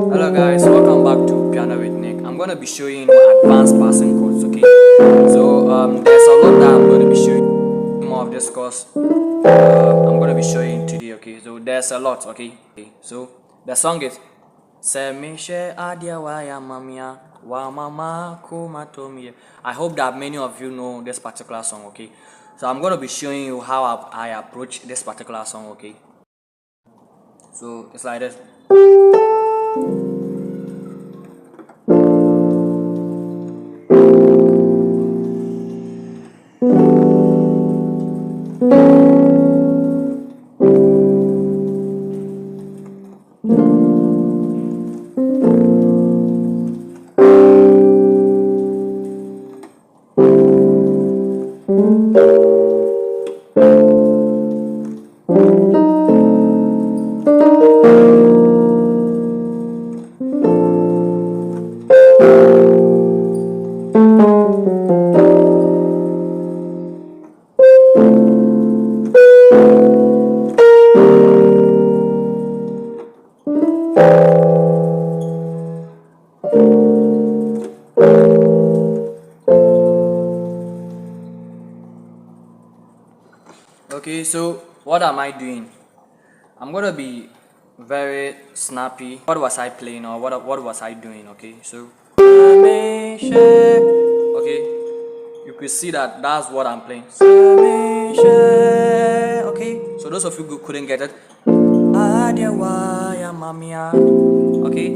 Hello guys, welcome back to Piano with Nick. I'm going to be showing you advanced passing chords, okay? So there's a lot that I'm going to be showing you. More of this course I'm going to be showing today, okay? So there's a lot, okay? So the song is Semishe Adia Waya Mamia Wa Mama Kumatomi. I hope that many of you know this particular song, okay? So I'm going to be showing you how I approach this particular song, okay? So it's like this. Okay, so what am I doing? I'm gonna be very snappy. What was I playing or what was I doing? Okay, so okay, you could see that that's what I'm playing. Okay, so those of you who couldn't get it, okay,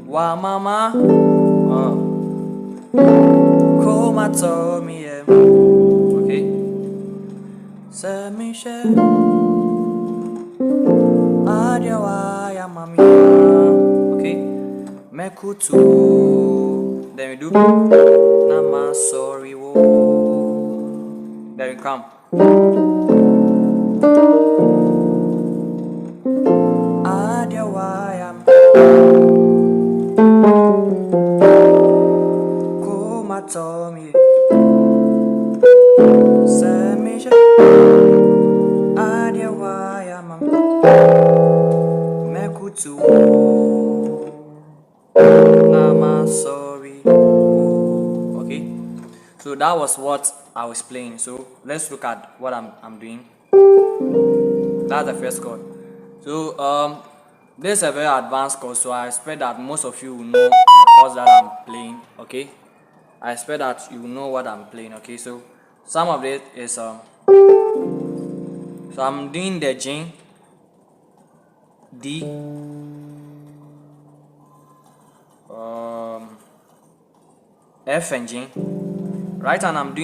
wa mama, okay. Semishe Adiawaya Mamia. Okay. Mekutu. Then we do Nama sorry wo. Then we come. Adiawaya Kumatomi. Semishe Adiawaya Mekutu Nama sorry. Okay, so that was what I was playing. So let's look at what I'm doing. That's the first chord. So this is a very advanced chord, so I expect that most of you will know the chords that I'm playing. Okay, I expect that you know what I'm playing. Okay, so some of it is so I'm doing the G, D, F and G. Right hand I'm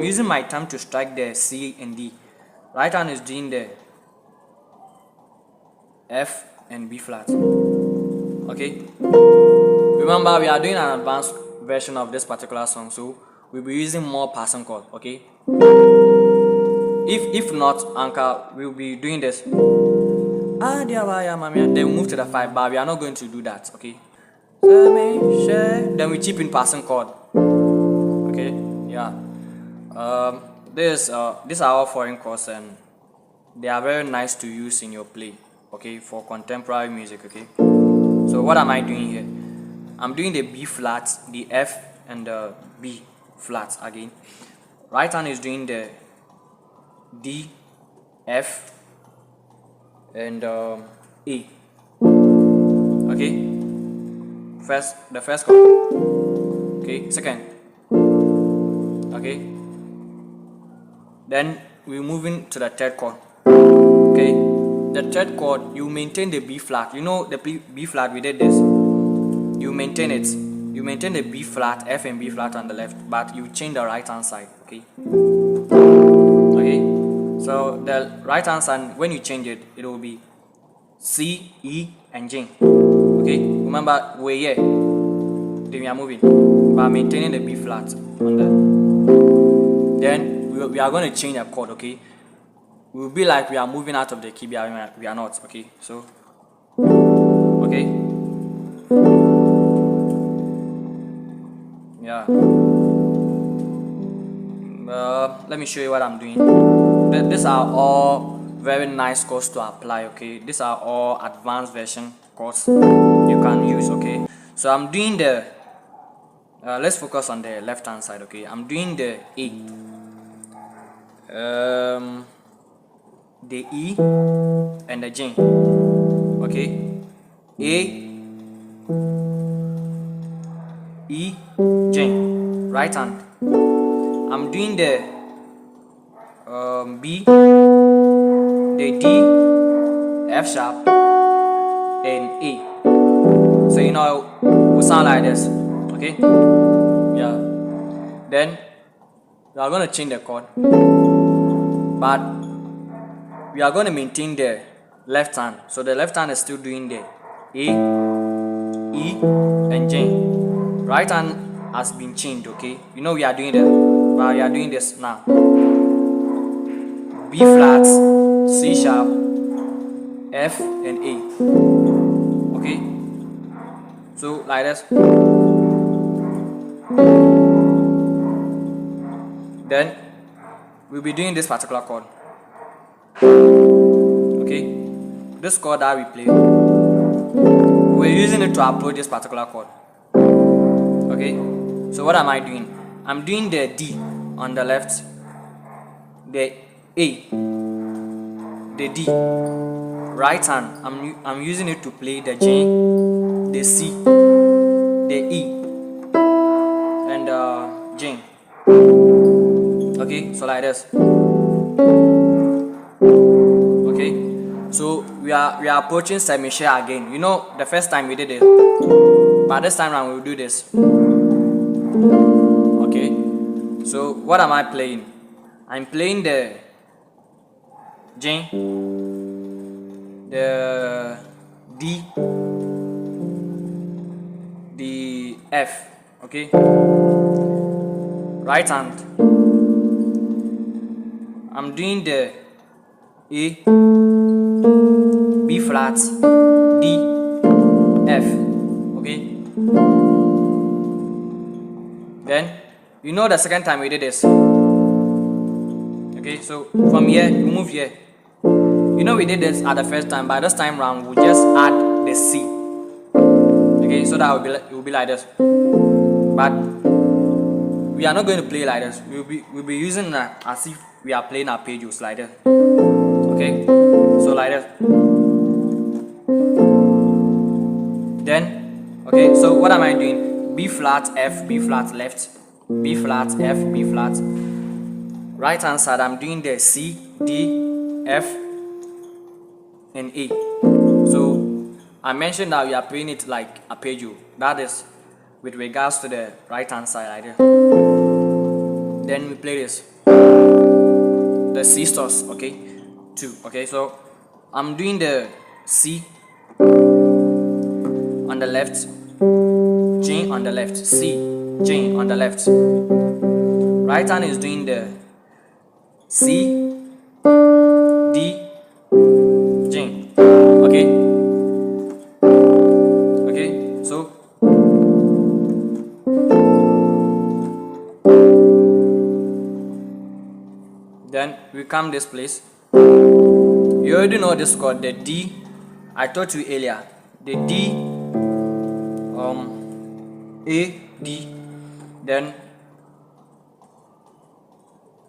using my thumb to strike the C and D. Right hand is doing the F and B flat. Okay. Remember, we are doing an advanced version of this particular song, so we'll be using more passing chord. Okay. If not, Anchor will be doing this. Then we move to the 5, but we are not going to do that. Okay. Then we chip in passing chord. Okay. Yeah. These are all foreign chords and they are very nice to use in your play. Okay, for contemporary music. Okay. So what am I doing here? I'm doing the B flat, the F, and the B flat again. Right hand is doing the D, F, and A. Okay. The first chord. Okay. Second. Okay. Then we're moving to the third chord. Okay. The third chord, you maintain the B flat. You know the B flat, we did this. You maintain it. You maintain the B flat, F and B flat on the left, but you change the right hand side. Okay. Okay. So the right hand side, when you change it, it will be C, E, and G. Okay. Remember, we're here. Then we are moving, but maintaining the B flat on the. Then we are going to change the chord. Okay. We will be like we are moving out of the key, we are not. Okay, so okay, yeah. Let me show you what I'm doing. These are all very nice chords to apply. Okay, these are all advanced version chords you can use. Okay, so I'm doing the let's focus on the left hand side. Okay, I'm doing the A, the E, and the G. Okay, A, E, G, right hand. I'm doing the B, the D, F sharp, and A. So you know it will sound like this. Okay, yeah. Then we are going to change the chord, but we are going to maintain the left hand. So the left hand is still doing the A, E, and G. Right hand has been changed. Okay, you know we are doing this now. B flat, C sharp, F, and A. Okay, so like this. Then we'll be doing this particular chord. Okay, this chord that we play, we're using it to approach this particular chord. Okay, so what am I doing? I'm doing the D on the left, the A, the D. Right hand, I'm using it to play the G, the C, the E, and G. Okay, so like this. Okay, so we are approaching semi-share again. You know the first time we did it, but this time around we'll do this. Okay, so what am I playing? I'm playing the G, the D, the F. Okay, right hand, I'm doing the A, B flat, D, F. Okay, then you know the second time we did this. Okay, so from here we move here. You know we did this at the first time, but this time round we'll just add the C. Okay, so that it will be like this. But we are not going to play like this. We'll be using that as if we are playing arpeggios like this. Okay, so like this. Then okay, so what am I doing? B flat, F, B flat left, B flat, F, B flat. Right hand side, I'm doing the C, D, F, and A. So I mentioned that we are playing it like arpeggio. That is with regards to the right hand side like this. Then we play this, the C stars. Okay, 2. Okay, so I'm doing the C on the left, G on the left, C, G on the left. Right hand is doing the C, D, G. Okay, okay, so then we come this place. You already know this chord, the D. I taught you earlier, the D, A, D, then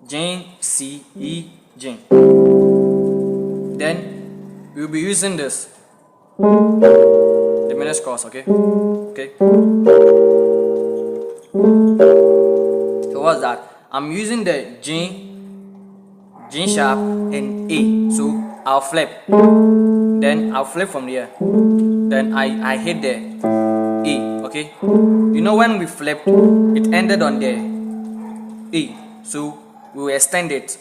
G, C, E, G. Then we'll be using this, the diminished chords. Okay, okay. So what's that? I'm using the G, G sharp, and A. So I'll flip. Then I'll flip from here. Then I hit the A. Okay. You know when we flipped, it ended on the A. So we will extend it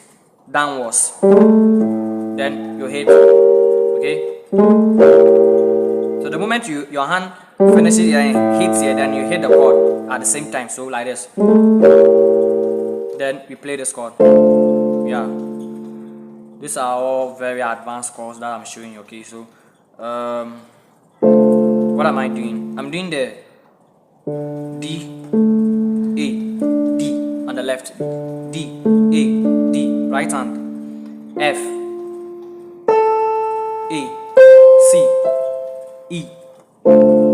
downwards. Then you hit. Okay. So the moment your hand finishes here and hits here, then you hit the chord at the same time. So like this. Then we play this chord. Yeah. These are all very advanced chords that I'm showing you. Okay. So what am I doing? I'm doing the D, A, D on the left, D, A, D, right hand, F, A, C, E.